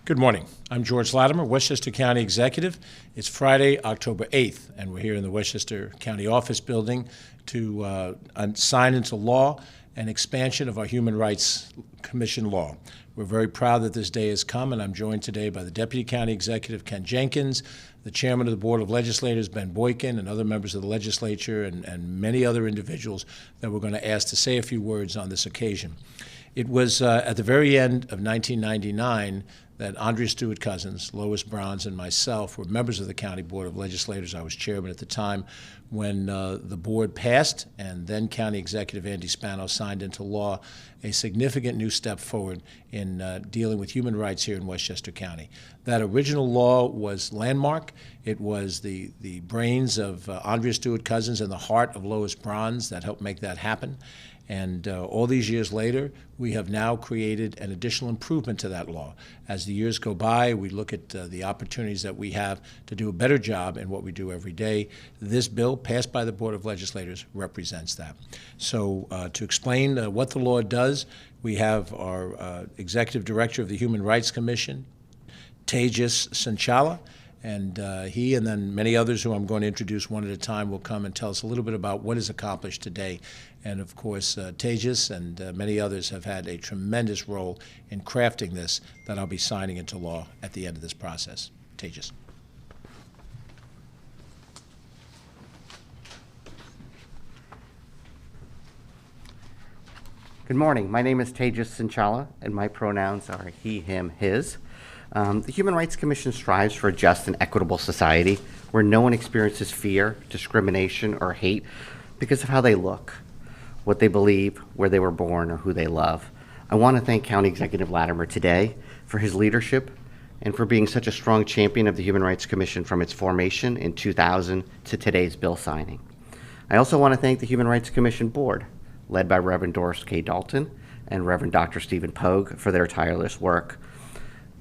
Good morning. I'm George Latimer, Westchester County Executive. It's Friday, October 8th, and we're here in the Westchester County Office Building to sign into law an expansion of our Human Rights Commission law. We're very proud that this day has come, and I'm joined today by the Deputy County Executive, Ken Jenkins, the Chairman of the Board of Legislators, Ben Boykin, and other members of the legislature, and many other individuals that we're going to ask to say a few words on this occasion. It was at the very end of 1999 that Andrea Stewart Cousins, Lois Bronze, and myself were members of the County Board of Legislators. I was chairman at the time when the board passed, and then County Executive Andy Spano signed into law a significant new step forward in dealing with human rights here in Westchester County. That original law was landmark. It was the brains of Andrea Stewart Cousins and the heart of Lois Bronze that helped make that happen. And all these years later, we have now created an additional improvement to that law. As the years go by, we look at the opportunities that we have to do a better job in what we do every day. This bill, passed by the Board of Legislators, represents that. So to explain what the law does, we have our Executive Director of the Human Rights Commission, Tejash Sanchala, and he and then many others who I'm going to introduce one at a time will come and tell us a little bit about what is accomplished today. And of course, Tejash and many others have had a tremendous role in crafting this that I'll be signing into law at the end of this process. Tejash. Good morning. My name is Tejash Sanchala, and my pronouns are he, him, his. The Human Rights Commission strives for a just and equitable society where no one experiences fear, discrimination, or hate because of how they look, what they believe, where they were born, or who they love. I want to thank County Executive Latimer today for his leadership and for being such a strong champion of the Human Rights Commission from its formation in 2000 to today's bill signing. I also want to thank the Human Rights Commission Board, led by Reverend Doris K. Dalton and Reverend Dr. Stephen Pogue, for their tireless work.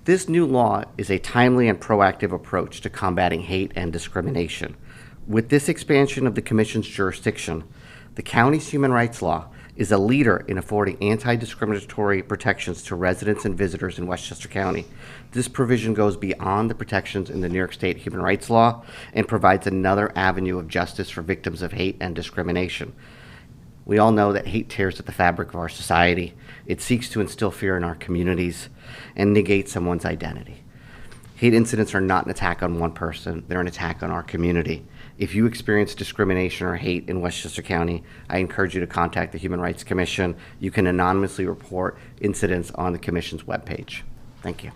This new law is a timely and proactive approach to combating hate and discrimination. With this expansion of the Commission's jurisdiction, the county's human rights law is a leader in affording anti-discriminatory protections to residents and visitors in Westchester County. This provision goes beyond the protections in the New York State human rights law and provides another avenue of justice for victims of hate and discrimination. We all know that hate tears at the fabric of our society. It seeks to instill fear in our communities and negate someone's identity. Hate incidents are not an attack on one person, they're an attack on our community. If you experience discrimination or hate in Westchester County, I encourage you to contact the Human Rights Commission. You can anonymously report incidents on the Commission's webpage. Thank you.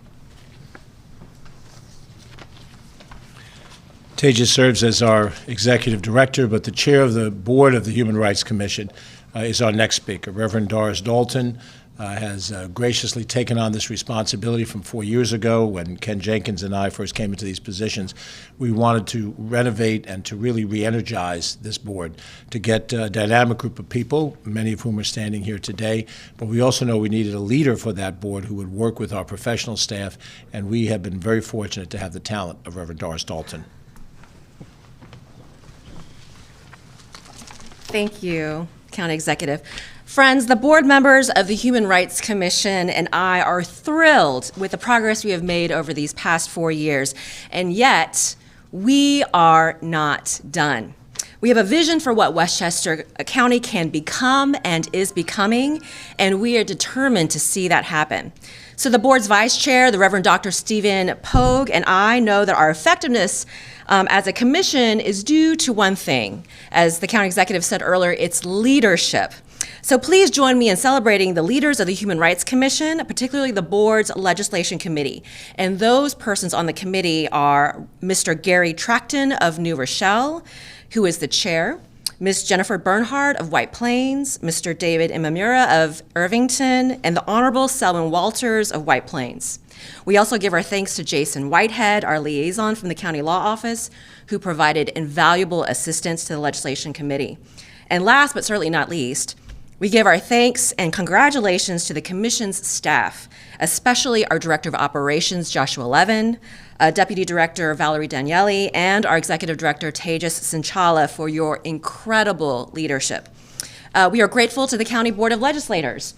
Tejash serves as our executive director, but the chair of the board of the Human Rights Commission is our next speaker. Reverend Doris Dalton has graciously taken on this responsibility from 4 years ago when Ken Jenkins and I first came into these positions. We wanted to renovate and to really re-energize this board, to get a dynamic group of people, many of whom are standing here today, but we also know we needed a leader for that board who would work with our professional staff, and we have been very fortunate to have the talent of Reverend Doris Dalton. Thank you, County Executive. Friends, the board members of the Human Rights Commission and I are thrilled with the progress we have made over these past 4 years, and yet we are not done. We have a vision for what Westchester County can become and is becoming, and we are determined to see that happen. So the board's vice chair, the Reverend Dr. Stephen Pogue, and I know that our effectiveness as a commission is due to one thing. As the county executive said earlier, it's leadership. So please join me in celebrating the leaders of the Human Rights Commission, particularly the board's legislation committee. And those persons on the committee are Mr. Gary Tracton of New Rochelle, who is the chair, Ms. Jennifer Bernhard of White Plains, Mr. David Imamura of Irvington, and the Honorable Selwyn Walters of White Plains. We also give our thanks to Jason Whitehead, our liaison from the county law office, who provided invaluable assistance to the legislation committee. And last but certainly not least, we give our thanks and congratulations to the commission's staff, especially our Director of Operations, Joshua Levin, Deputy Director Valerie Daniele, and our Executive Director, Tejash Sanchala, for your incredible leadership. We are grateful to the County Board of Legislators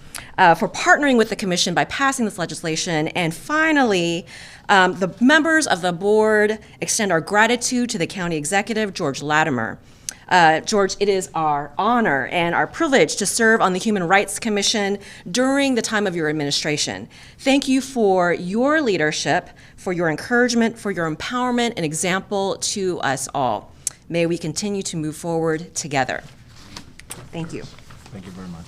for partnering with the commission by passing this legislation. And finally, the members of the board extend our gratitude to the county executive, George Latimer. George, it is our honor and our privilege to serve on the Human Rights Commission during the time of your administration. Thank you for your leadership, for your encouragement, for your empowerment and example to us all. May we continue to move forward together. Thank you. Thank you very much.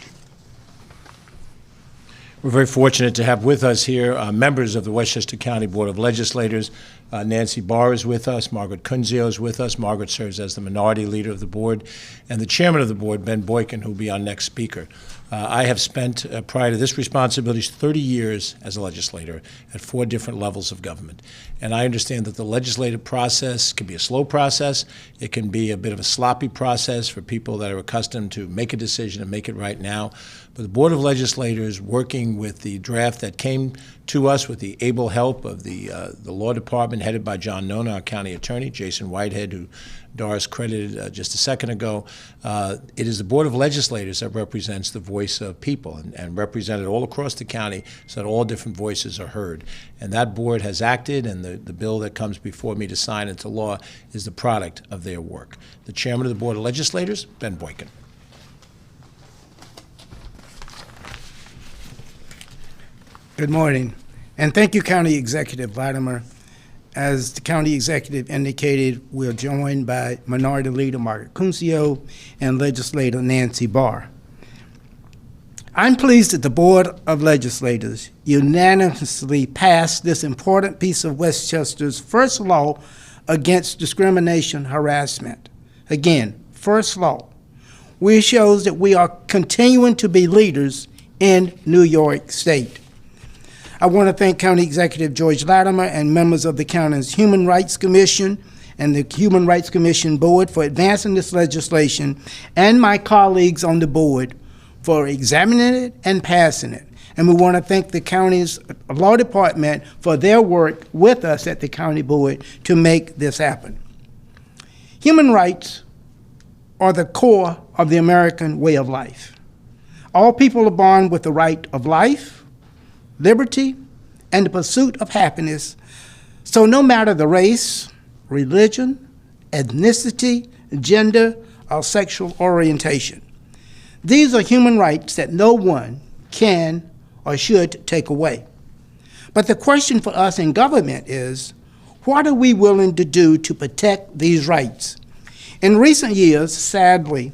We're very fortunate to have with us here members of the Westchester County Board of Legislators. Nancy Barr is with us, Margaret Kunzio is with us. Margaret serves as the minority leader of the board, and the chairman of the board, Ben Boykin, who will be our next speaker. I have spent, prior to this responsibility, 30 years as a legislator at 4 different levels of government. And I understand that the legislative process can be a slow process. It can be a bit of a sloppy process for people that are accustomed to make a decision and make it right now. But the Board of Legislators, working with the draft that came to us with the able help of the law department headed by John Nona, our county attorney, Jason Whitehead, who Doris credited just a second ago. It is the Board of Legislators that represents the voice of people and represented all across the county so that all different voices are heard. And that board has acted, and the bill that comes before me to sign into law is the product of their work. The chairman of the Board of Legislators, Ben Boykin. Good morning, and thank you, County Executive Latimer. As the County Executive indicated, we're joined by Minority Leader Margaret Kunzio and Legislator Nancy Barr. I'm pleased that the Board of Legislators unanimously passed this important piece of Westchester's first law against discrimination harassment. Again, first law, which shows that we are continuing to be leaders in New York State. I want to thank County Executive George Latimer and members of the county's Human Rights Commission and the Human Rights Commission Board for advancing this legislation, and my colleagues on the board for examining it and passing it. And we want to thank the county's law department for their work with us at the county board to make this happen. Human rights are the core of the American way of life. All people are born with the right of life, liberty, and the pursuit of happiness. So no matter the race, religion, ethnicity, gender, or sexual orientation, these are human rights that no one can or should take away. But the question for us in government is, what are we willing to do to protect these rights? In recent years, sadly,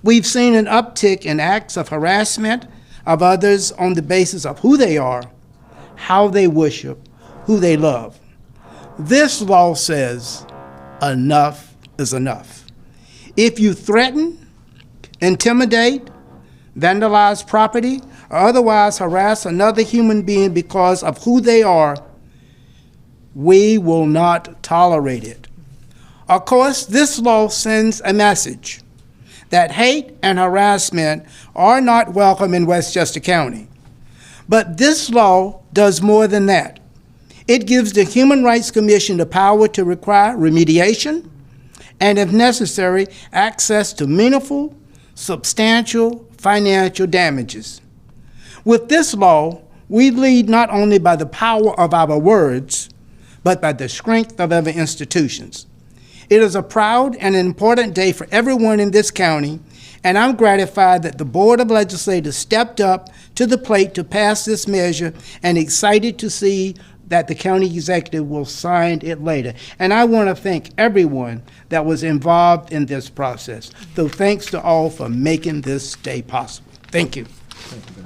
we've seen an uptick in acts of harassment of others on the basis of who they are, how they worship, who they love. This law says enough is enough. If you threaten, intimidate, vandalize property, or otherwise harass another human being because of who they are, we will not tolerate it. Of course, this law sends a message that hate and harassment are not welcome in Westchester County. But this law does more than that. It gives the Human Rights Commission the power to require remediation and, if necessary, access to meaningful, substantial financial damages. With this law, we lead not only by the power of our words, but by the strength of our institutions. It is a proud and important day for everyone in this county, and I'm gratified that the Board of Legislators stepped up to the plate to pass this measure, and excited to see that the county executive will sign it later. And I want to thank everyone that was involved in this process. So thanks to all for making this day possible. Thank you. Thank you, Ben.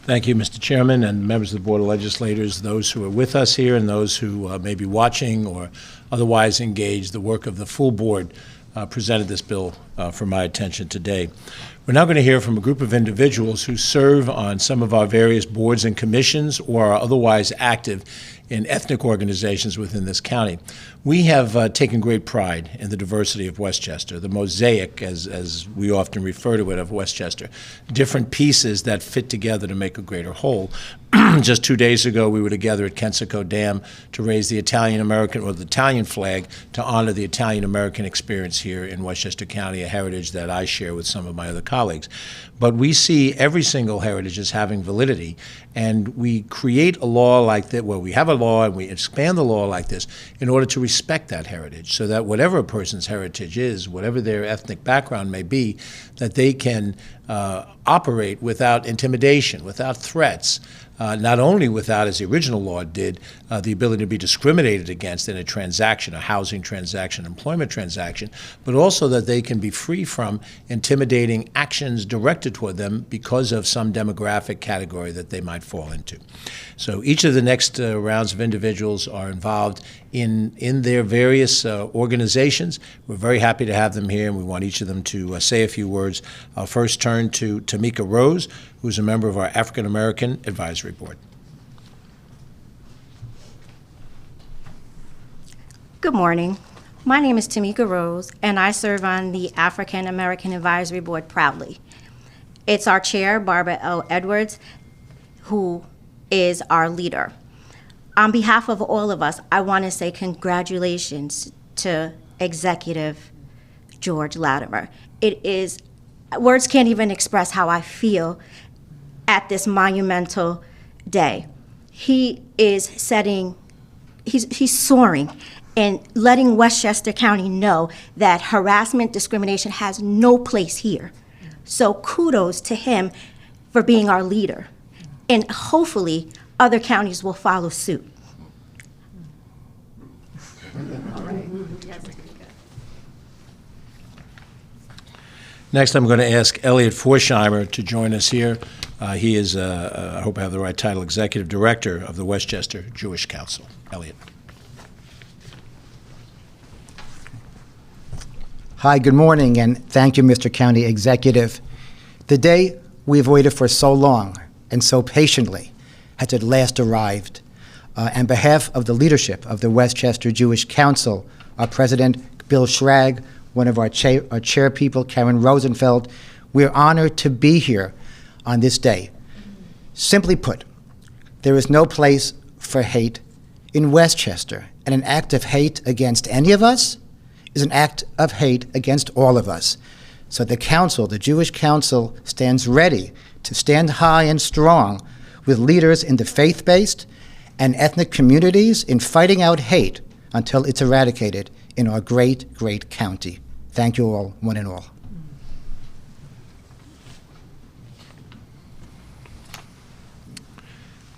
Thank you, Mr. Chairman, and members of the Board of Legislators, those who are with us here and those who may be watching or otherwise engaged. The work of the full board presented this bill for my attention today. We're now going to hear from a group of individuals who serve on some of our various boards and commissions or are otherwise active in ethnic organizations within this county. We have taken great pride in the diversity of Westchester, the mosaic, as we often refer to it, of Westchester, different pieces that fit together to make a greater whole. Just 2 days ago, we were together at Kensico Dam to raise the Italian-American, or the Italian flag, to honor the Italian-American experience here in Westchester County, a heritage that I share with some of my other colleagues. But we see every single heritage as having validity, and we create a law like that, well, we have a law and we expand the law like this in order to respect that heritage, so that whatever a person's heritage is, whatever their ethnic background may be, that they can operate without intimidation, without threats, not only without, as the original law did, the ability to be discriminated against in a transaction, a housing transaction, employment transaction, but also that they can be free from intimidating actions directed toward them because of some demographic category that they might fall into. So each of the next rounds of individuals are involved in their various organizations. We're very happy to have them here, and we want each of them to say a few words. I'll first turn to Tamika Rose, who's a member of our African American Advisory Board. Good morning. My name is Tamika Rose, and I serve on the African American Advisory Board proudly. It's our chair, Barbara L. Edwards, who is our leader. On behalf of all of us, I want to say congratulations to Executive George Latimer. Words can't even express how I feel at this monumental day. He is he's soaring and letting Westchester County know that harassment, discrimination has no place here. So kudos to him for being our leader. And hopefully, other counties will follow suit. Next, I'm going to ask Elliot Forchheimer to join us here. He is, I hope I have the right title, Executive Director of the Westchester Jewish Council. Elliot. Hi, good morning, and thank you, Mr. County Executive. The day we've waited for so long and so patiently has at last arrived. On behalf of the leadership of the Westchester Jewish Council, our President, Bill Schrag, one of our chair people, Karen Rosenfeld, we're honored to be here on this day. Simply put, there is no place for hate in Westchester, and an act of hate against any of us is an act of hate against all of us. So the council, the Jewish Council, stands ready to stand high and strong with leaders in the faith-based and ethnic communities in fighting out hate until it's eradicated in our great, great county. Thank you all, one and all.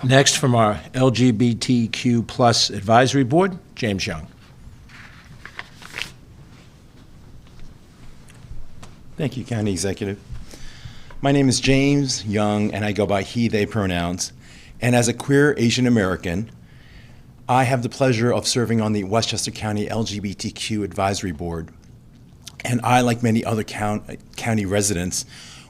Next, from our LGBTQ plus advisory board, James Young. Thank you, County Executive. My name is James Young, and I go by he, they pronouns. And as a queer Asian American, I have the pleasure of serving on the Westchester County LGBTQ Advisory Board. And I, like many other county residents,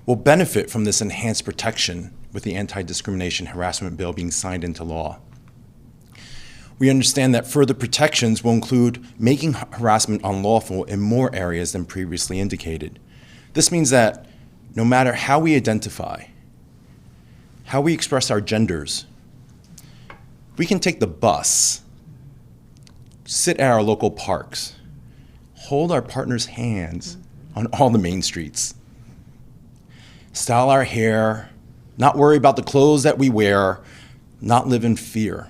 will benefit from this enhanced protection with the Anti-Discrimination Harassment Bill being signed into law. We understand that further protections will include making harassment unlawful in more areas than previously indicated. This means that no matter how we identify, how we express our genders, we can take the bus, sit at our local parks, hold our partners' hands on all the main streets, style our hair, not worry about the clothes that we wear, not live in fear,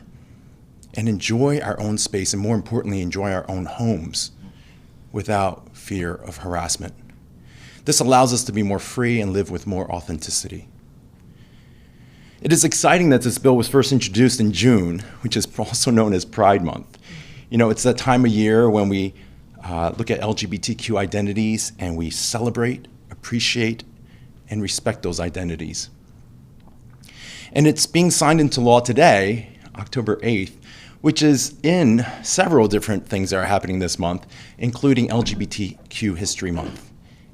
and enjoy our own space, and more importantly, enjoy our own homes without fear of harassment. This allows us to be more free and live with more authenticity. It is exciting that this bill was first introduced in June, which is also known as Pride Month. You know, it's that time of year when we look at LGBTQ identities and we celebrate, appreciate, and respect those identities. And it's being signed into law today, October 8th, which is in several different things that are happening this month, including LGBTQ History Month.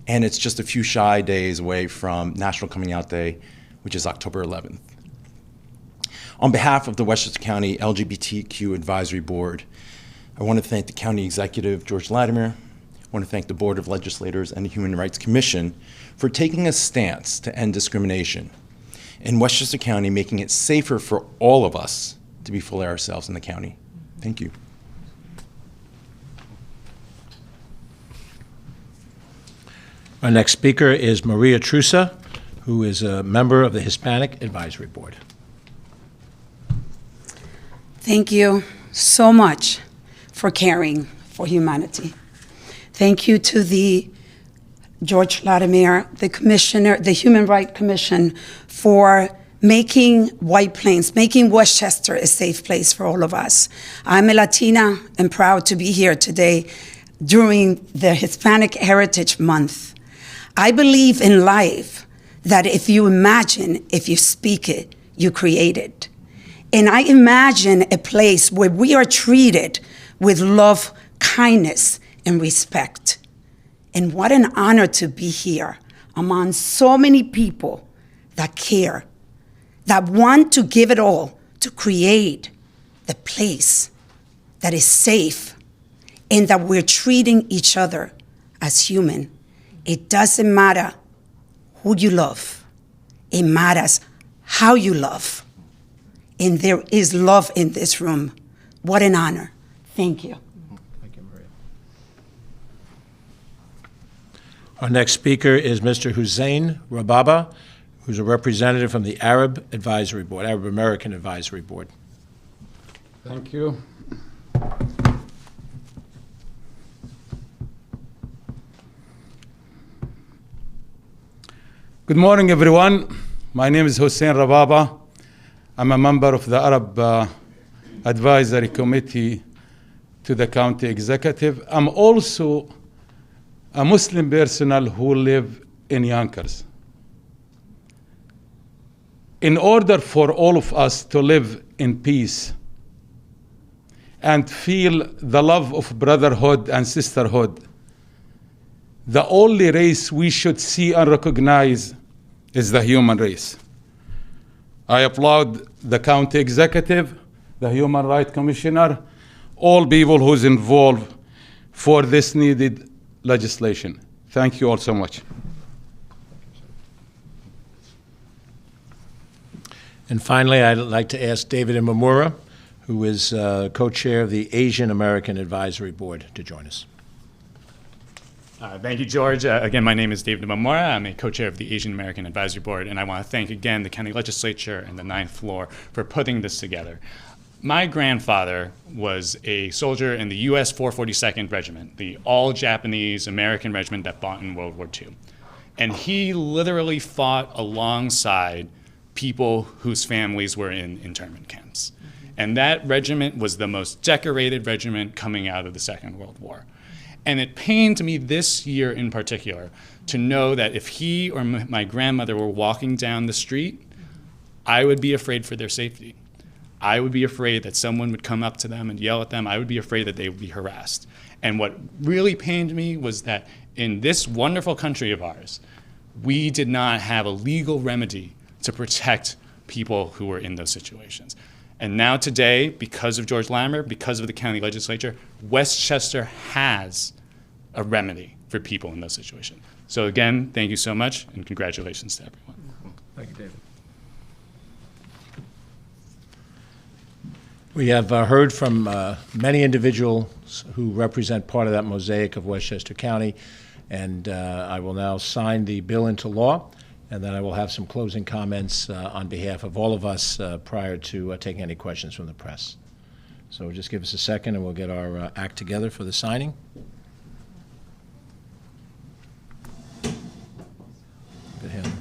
And it's just a few shy days away from National Coming Out Day, which is October 11th. On behalf of the Westchester County LGBTQ Advisory Board, I want to thank the County Executive, George Latimer. I want to thank the Board of Legislators and the Human Rights Commission for taking a stance to end discrimination in Westchester County, making it safer for all of us to be fully ourselves in the county. Thank you. Our next speaker is Maria Trusa, who is a member of the Hispanic Advisory Board. Thank you so much for caring for humanity. Thank you to the George Latimer, the Commissioner, the Human Rights Commission, for making White Plains, making Westchester a safe place for all of us. I'm a Latina and proud to be here today during the Hispanic Heritage Month. I believe in life that if you imagine, if you speak it, you create it. And I imagine a place where we are treated with love, kindness, and respect. And what an honor to be here among so many people that care, that want to give it all to create the place that is safe and that we're treating each other as human. It doesn't matter who you love. It matters how you love. And there is love in this room. What an honor. Thank you. Thank you, Maria. Our next speaker is Mr. Hussein Rababa, who's a representative from the Arab Advisory Board, Arab American Advisory Board. Thank you. Good morning, everyone. My name is Hussein Rababa. I'm a member of the Arab Advisory Committee to the County Executive. I'm also a Muslim personnel who live in Yonkers. In order for all of us to live in peace and feel the love of brotherhood and sisterhood, the only race we should see and recognize is the human race. I applaud the County Executive, the Human Rights Commissioner, all people who's involved for this needed legislation. Thank you all so much. And finally, I'd like to ask David Imamura, who is co-chair of the Asian American Advisory Board, to join us. Thank you, George. Again, my name is David Imamura. I'm a co-chair of the Asian American Advisory Board, and I want to thank again the county legislature and the 9th floor for putting this together. My grandfather was a soldier in the U.S. 442nd Regiment, the all-Japanese American regiment that fought in World War II. And he literally fought alongside people whose families were in internment camps. And that regiment was the most decorated regiment coming out of the Second World War. And it pained me this year in particular to know that if he or my grandmother were walking down the street, I would be afraid for their safety. I would be afraid that someone would come up to them and yell at them. I would be afraid that they would be harassed. And what really pained me was that in this wonderful country of ours, we did not have a legal remedy to protect people who were in those situations. And now today, because of George Latimer, because of the county legislature, Westchester has a remedy for people in those situations. So again, thank you so much, and congratulations to everyone. Thank you, David. We have heard from many individuals who represent part of that mosaic of Westchester County, and I will now sign the bill into law, and then I will have some closing comments on behalf of all of us prior to taking any questions from the press. So just give us a second and we'll get our act together for the signing. Good hand.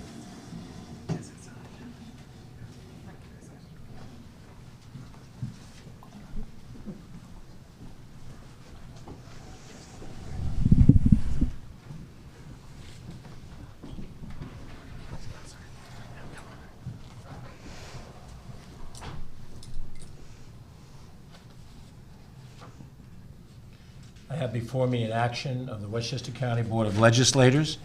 I have before me an action of the Westchester County Board of Legislators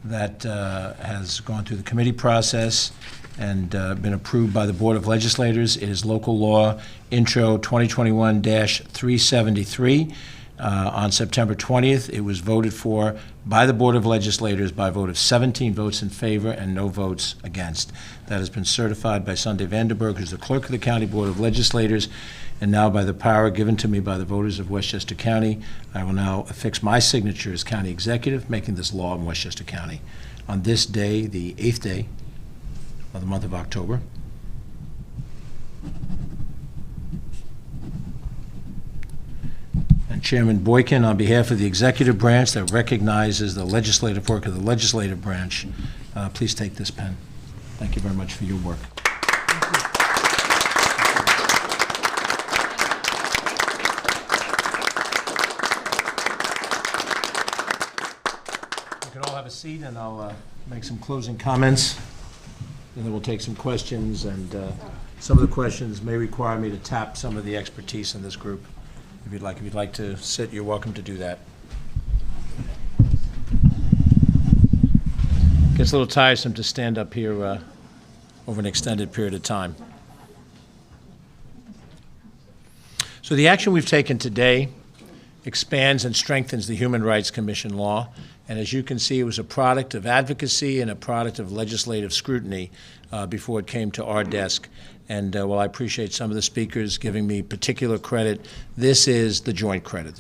that has gone through the committee process and been approved by the Board of Legislators. It is Local Law Intro 2021-373. On September 20th, it was voted for by the Board of Legislators by a vote of 17 votes in favor and no votes against. That has been certified by Sunday Vanderberg, who's the clerk of the County Board of Legislators, and now by the power given to me by the voters of Westchester County, I will now affix my signature as County Executive, making this law in Westchester County. On this day, the 8th day of the month of October, and Chairman Boykin, on behalf of the executive branch that recognizes the legislative work of the legislative branch, please take this pen. Thank you very much for your work. You can all have a seat, and I'll make some closing comments, and then we'll take some questions, and some of the questions may require me to tap some of the expertise in this group. If you'd like to sit, you're welcome to do that. Gets a little tiresome to stand up here over an extended period of time. So the action we've taken today expands and strengthens the Human Rights Commission law, and as you can see, it was a product of advocacy and a product of legislative scrutiny before it came to our desk. And while I appreciate some of the speakers giving me particular credit, this is the joint credit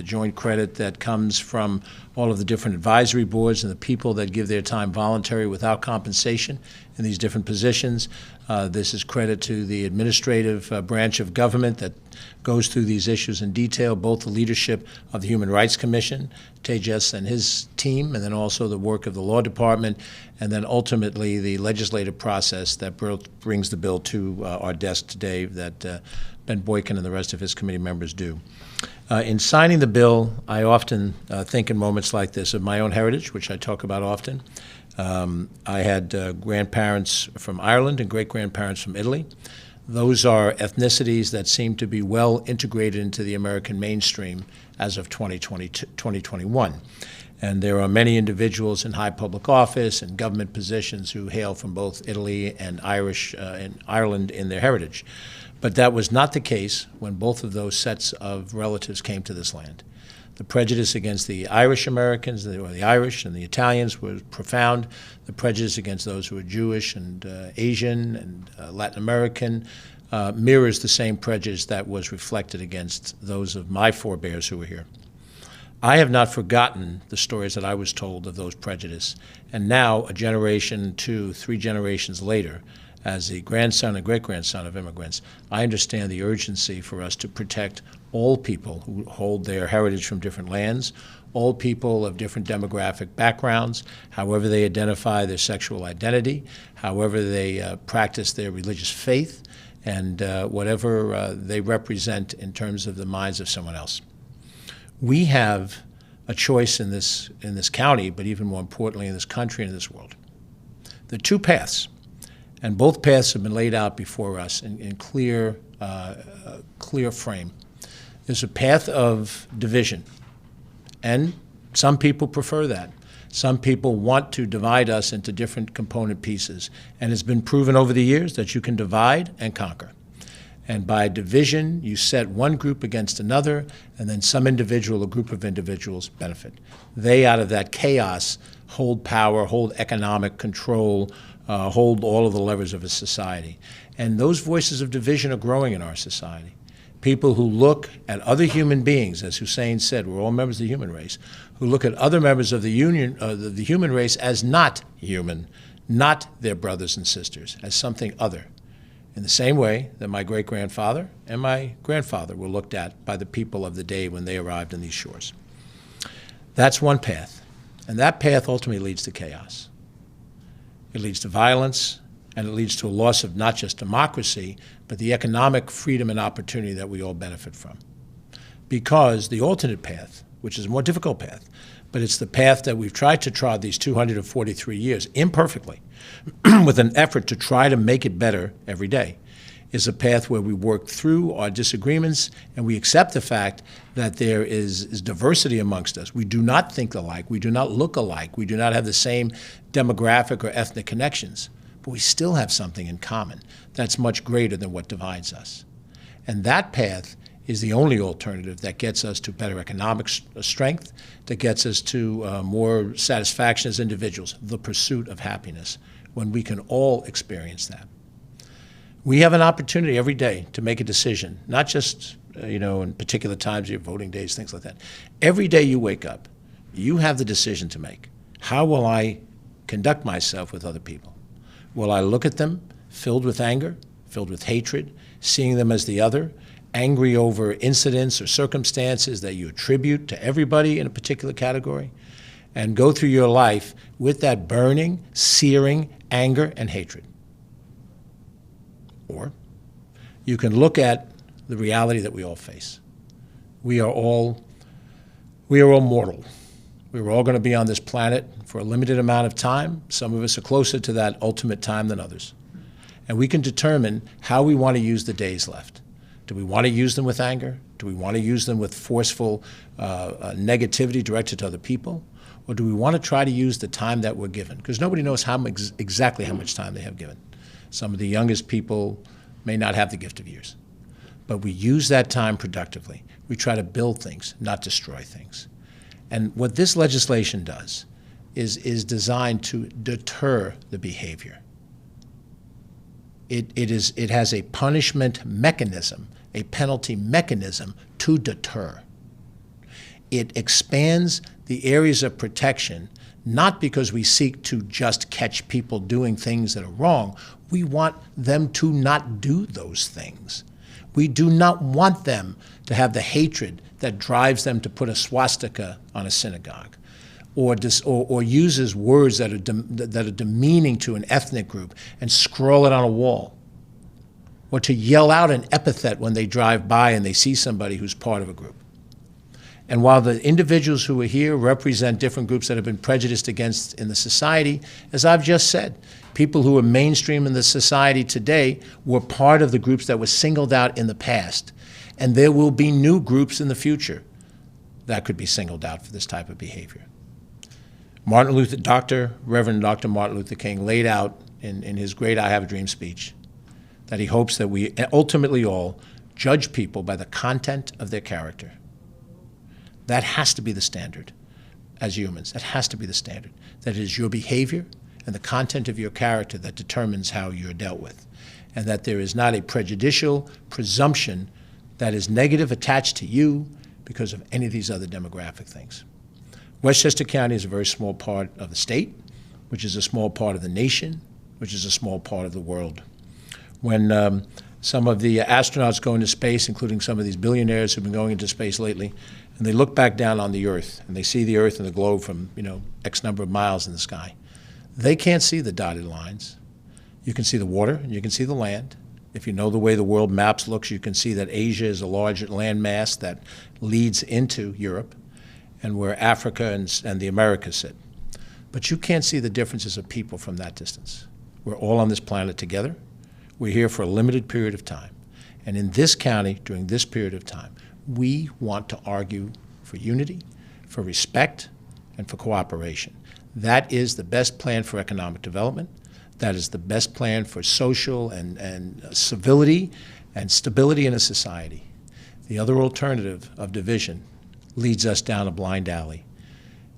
that comes from all of the different advisory boards and the people that give their time voluntary without compensation in these different positions. This is credit to the administrative branch of government that goes through these issues in detail, both the leadership of the Human Rights Commission, Tejash and his team, and then also the work of the Law Department, and then ultimately the legislative process that brings the bill to our desk today that Ben Boykin and the rest of his committee members do. In signing the bill, I often think in moments like this of my own heritage, which I talk about often. I had grandparents from Ireland and great-grandparents from Italy. Those are ethnicities that seem to be well integrated into the American mainstream as of 2021. And there are many individuals in high public office and government positions who hail from both Italy and Ireland in their heritage. But that was not the case when both of those sets of relatives came to this land. The prejudice against the Irish Americans, or the Irish and the Italians, was profound. The prejudice against those who are Jewish and Asian and Latin American mirrors the same prejudice that was reflected against those of my forebears who were here. I have not forgotten the stories that I was told of those prejudice, and now, a generation, 2, 3 generations later, as the grandson and great-grandson of immigrants, I understand the urgency for us to protect all people who hold their heritage from different lands, all people of different demographic backgrounds, however they identify their sexual identity, however they practice their religious faith, and whatever they represent in terms of the minds of someone else. We have a choice in this county, but even more importantly in this country and in this world. There are two paths, and both paths have been laid out before us in clear frame. There's a path of division, and some people prefer that. Some people want to divide us into different component pieces, and it's been proven over the years that you can divide and conquer. And by division, you set one group against another, and then some individual or group of individuals benefit. They, out of that chaos, hold power, hold economic control, hold all of the levers of a society. And those voices of division are growing in our society. People who look at other human beings, as Hussein said, we're all members of the human race, who look at other members of the human race as not human, not their brothers and sisters, as something other. In the same way that my great-grandfather and my grandfather were looked at by the people of the day when they arrived on these shores. That's one path, and that path ultimately leads to chaos. It leads to violence, and it leads to a loss of not just democracy, but the economic freedom and opportunity that we all benefit from. Because the alternate path, which is a more difficult path, but it's the path that we've tried to trod these 243 years, imperfectly, with an effort to try to make it better every day, is a path where we work through our disagreements and we accept the fact that there is diversity amongst us. We do not think alike, we do not look alike, we do not have the same demographic or ethnic connections, but we still have something in common that's much greater than what divides us. And that path is the only alternative that gets us to better economic strength, that gets us to more satisfaction as individuals, the pursuit of happiness, when we can all experience that. We have an opportunity every day to make a decision, not just in particular times, your voting days, things like that. Every day you wake up, you have the decision to make. How will I conduct myself with other people? Will I look at them filled with anger, filled with hatred, seeing them as the other, angry over incidents or circumstances that you attribute to everybody in a particular category, and go through your life with that burning, searing anger and hatred? Or you can look at the reality that we all face. We are all mortal. We're all going to be on this planet for a limited amount of time. Some of us are closer to that ultimate time than others. And we can determine how we want to use the days left. Do we want to use them with anger? Do we want to use them with forceful negativity directed to other people? Or do we want to try to use the time that we're given? Because nobody knows exactly how much time they have given. Some of the youngest people may not have the gift of years. But we use that time productively. We try to build things, not destroy things. And what this legislation does is designed to deter the behavior. It has a punishment mechanism, a penalty mechanism to deter. It expands the areas of protection, not because we seek to just catch people doing things that are wrong. We want them to not do those things. We do not want them to have the hatred that drives them to put a swastika on a synagogue, or uses words that are demeaning to an ethnic group and scroll it on a wall, or to yell out an epithet when they drive by and they see somebody who's part of a group. And while the individuals who are here represent different groups that have been prejudiced against in the society, as I've just said, people who are mainstream in the society today were part of the groups that were singled out in the past. And there will be new groups in the future that could be singled out for this type of behavior. Reverend Dr. Martin Luther King laid out in his great I Have a Dream speech that he hopes that we ultimately all judge people by the content of their character. That has to be the standard as humans. That has to be the standard. That it is your behavior and the content of your character that determines how you're dealt with. And that there is not a prejudicial presumption that is negative attached to you because of any of these other demographic things. Westchester County is a very small part of the state, which is a small part of the nation, which is a small part of the world. When some of the astronauts go into space, including some of these billionaires who've been going into space lately, and they look back down on the Earth, and they see the Earth and the globe from, X number of miles in the sky, they can't see the dotted lines. You can see the water, and you can see the land. If you know the way the world maps looks, you can see that Asia is a large landmass that leads into Europe, and where Africa and the Americas sit. But you can't see the differences of people from that distance. We're all on this planet together. We're here for a limited period of time. And in this county, during this period of time, we want to argue for unity, for respect, and for cooperation. That is the best plan for economic development. That is the best plan for social and civility and stability in a society. The other alternative of division leads us down a blind alley.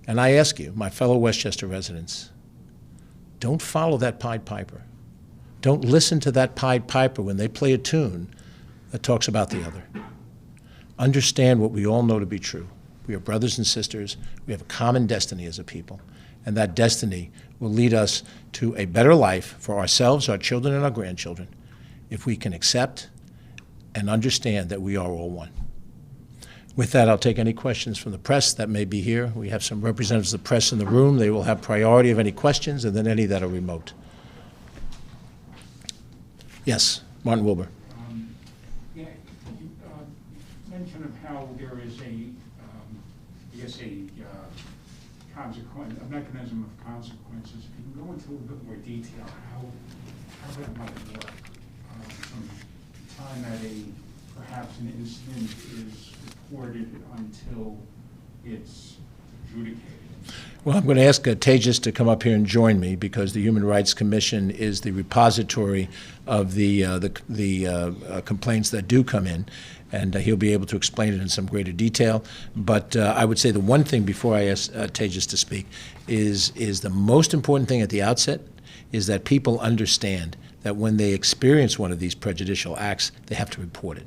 And I ask you, my fellow Westchester residents, don't follow that Pied Piper. Don't listen to that Pied Piper when they play a tune that talks about the other. Understand what we all know to be true. We are brothers and sisters. We have a common destiny as a people. And that destiny will lead us to a better life for ourselves, our children, and our grandchildren if we can accept and understand that we are all one. With that, I'll take any questions from the press that may be here. We have some representatives of the press in the room. They will have priority of any questions, and then any that are remote. Yes, Martin Wilbur. You mentioned of how there is a mechanism of consequences. If you can go into a little bit more detail, how that might work from the time that perhaps an incident is reported until it's adjudicated. Well, I'm going to ask Tejash to come up here and join me because the Human Rights Commission is the repository of the complaints that do come in, and he'll be able to explain it in some greater detail. But I would say the one thing before I ask Tejash to speak is the most important thing at the outset is that people understand that when they experience one of these prejudicial acts, they have to report it.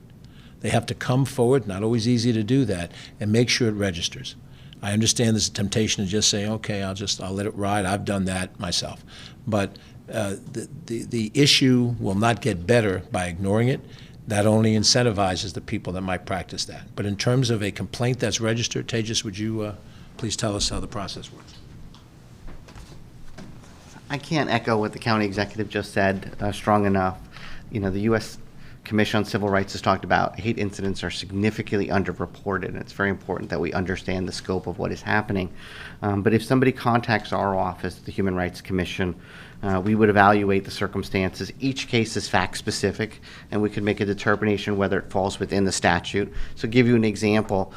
They have to come forward, not always easy to do that, and make sure it registers. I understand there's a temptation to just say, okay, I'll let it ride. I've done that myself. But the issue will not get better by ignoring it. That only incentivizes the people that might practice that. But in terms of a complaint that's registered, Tejash, would you please tell us how the process works? I can't echo what the county executive just said strong enough. You know, the U.S. Commission on Civil Rights has talked about hate incidents are significantly underreported, and it's very important that we understand the scope of what is happening. But if somebody contacts our office, the Human Rights Commission, we would evaluate the circumstances. Each case is fact-specific, and we could make a determination whether it falls within the statute. So give you an example,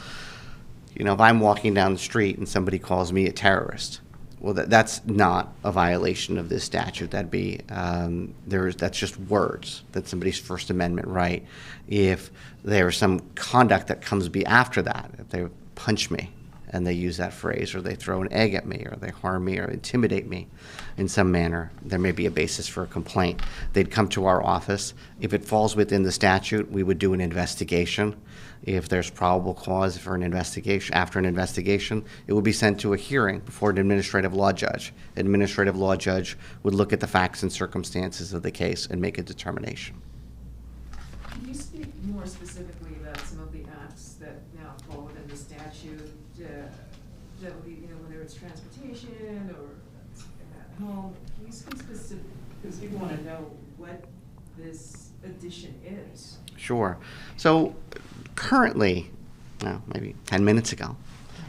you know, if I'm walking down the street and somebody calls me a terrorist, well, that's not a violation of this statute. That'd be that's just words. That's somebody's First Amendment right. If there's some conduct that comes after that, if they punch me and they use that phrase, or they throw an egg at me, or they harm me, or intimidate me in some manner, there may be a basis for a complaint. They'd come to our office. If it falls within the statute, we would do an investigation. If there's probable cause for an investigation, after an investigation, it will be sent to a hearing before an administrative law judge. An administrative law judge would look at the facts and circumstances of the case and make a determination. Can you speak more specifically about some of the acts that now fall within the statute? That would be, you know, whether it's transportation or at home. Can you speak specific, because people want to know what this addition is? Sure. So currently, maybe 10 minutes ago,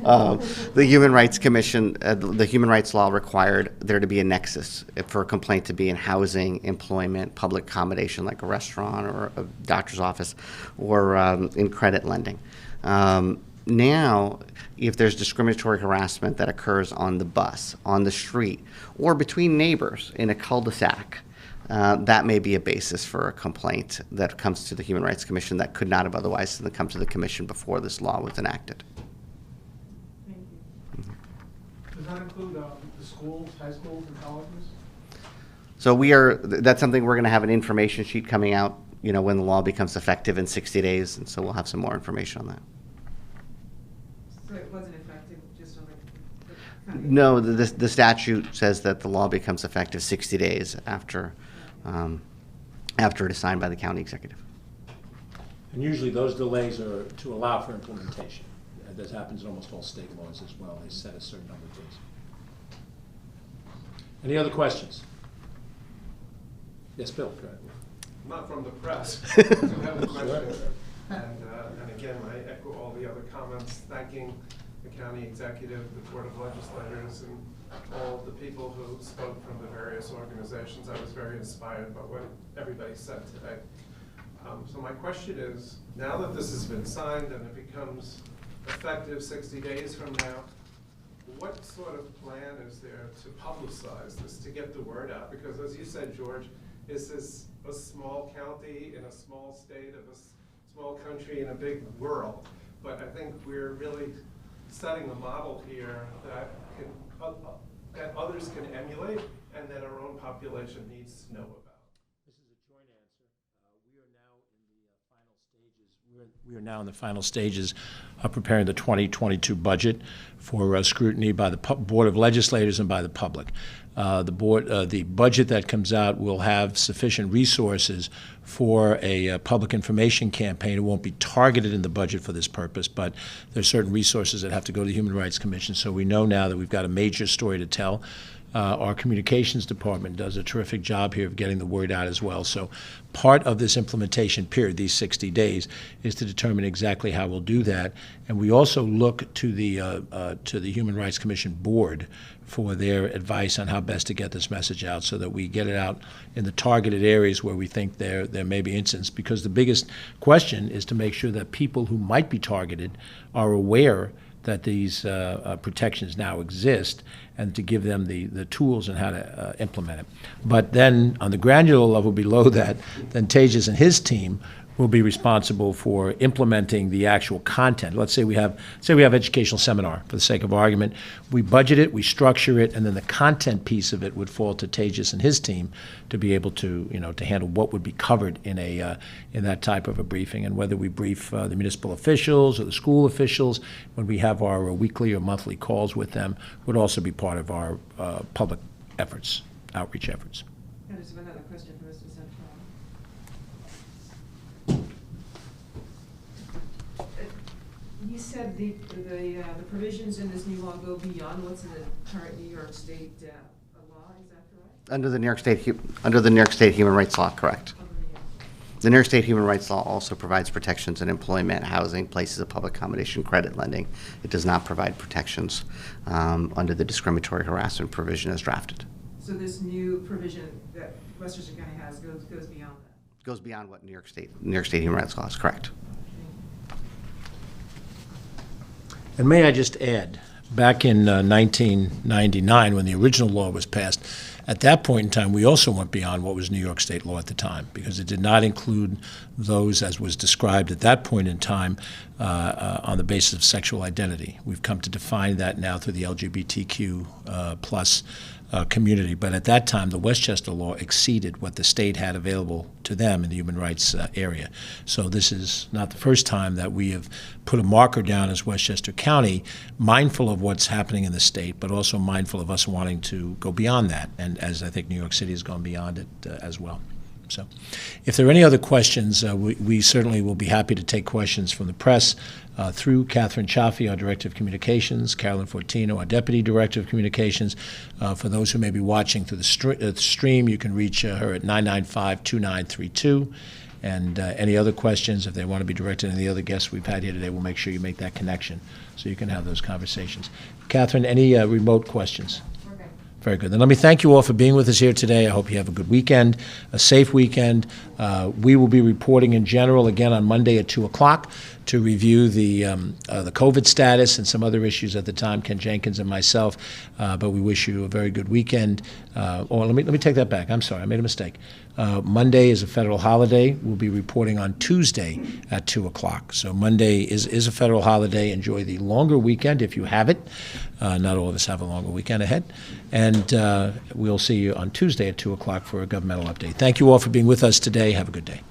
the Human Rights Commission, the Human Rights Law required there to be a nexus for a complaint to be in housing, employment, public accommodation like a restaurant or a doctor's office, or in credit lending. Now, if there's discriminatory harassment that occurs on the bus, on the street, or between neighbors in a cul-de-sac, that may be a basis for a complaint that comes to the Human Rights Commission that could not have otherwise come to the Commission before this law was enacted. Thank you. Does that include the schools, high schools, and colleges? So that's something we're going to have an information sheet coming out, you know, when the law becomes effective in 60 days, and so we'll have some more information on that. So it wasn't effective just on the No, the statute says that the law becomes effective 60 days after it is signed by the county executive. And usually those delays are to allow for implementation. That happens in almost all state laws as well. They set a certain number of days. Any other questions? Yes, Bill, go ahead. Not from the press. I have a question. And again, I echo all the other comments, thanking the county executive, the Board of Legislators, and all of the people who spoke from the various organizations. I was very inspired by what everybody said today. So my question is, now that this has been signed and it becomes effective 60 days from now, what sort of plan is there to publicize this, to get the word out? Because as you said, George, this is a small county in a small state of a small country in a big world. But I think we're really setting a model here that that others can emulate and that our own population needs to know about. This is a joint answer. We are now in the final stages of preparing the 2022 budget for scrutiny by the Board of Legislators and by the public. The budget that comes out will have sufficient resources for a public information campaign. It won't be targeted in the budget for this purpose, but there's certain resources that have to go to the Human Rights Commission. So we know now that we've got a major story to tell. Our communications department does a terrific job here of getting the word out as well. So part of this implementation period, these 60 days, is to determine exactly how we'll do that. And we also look to the Human Rights Commission board for their advice on how best to get this message out so that we get it out in the targeted areas where we think there may be incidents. Because the biggest question is to make sure that people who might be targeted are aware that these protections now exist and to give them the tools and how to implement it. But then on the granular level below that, then Tejash and his team will be responsible for implementing the actual content. Let's say we have educational seminar, for the sake of argument. We budget it, we structure it, and then the content piece of it would fall to Tejash and his team to be able to, to handle what would be covered in in that type of a briefing, and whether we brief the municipal officials or the school officials when we have our weekly or monthly calls with them would also be part of our public efforts, outreach efforts. I just have another question for Mr. Sanchala. You said the provisions in this new law go beyond what's in the current New York State law, is that correct? Under the New York State Human Rights Law, correct. The New York State Human Rights Law also provides protections in employment, housing, places of public accommodation, credit lending. It does not provide protections under the discriminatory harassment provision as drafted. So this new provision that Westchester County has goes beyond that? Goes beyond what New York State Human Rights Law is, correct. And may I just add, back in 1999, when the original law was passed, at that point in time, we also went beyond what was New York State law at the time, because it did not include those, as was described at that point in time, on the basis of sexual identity. We've come to define that now through the LGBTQ plus community. But at that time, the Westchester law exceeded what the state had available to them in the human rights area. So this is not the first time that we have put a marker down as Westchester County, mindful of what's happening in the state, but also mindful of us wanting to go beyond that, and as I think New York City has gone beyond it as well. So if there are any other questions, we certainly will be happy to take questions from the press through Catherine Chaffee, our Director of Communications, Carolyn Fortino, our Deputy Director of Communications. For those who may be watching through the stream, you can reach her at 995-2932. And any other questions, if they want to be directed to any other guests we've had here today, we'll make sure you make that connection so you can have those conversations. Catherine, any remote questions? Very good. Then let me thank you all for being with us here today. I hope you have a good weekend, a safe weekend. We will be reporting in general again on Monday at 2 o'clock to review the COVID status and some other issues at the time, Ken Jenkins and myself. But we wish you a very good weekend. Or let me take that back. I'm sorry, I made a mistake. Monday is a federal holiday. We'll be reporting on Tuesday at 2 o'clock. So Monday is a federal holiday. Enjoy the longer weekend if you have it. Not all of us have a longer weekend ahead. And we'll see you on Tuesday at 2 o'clock for a governmental update. Thank you all for being with us today. Have a good day.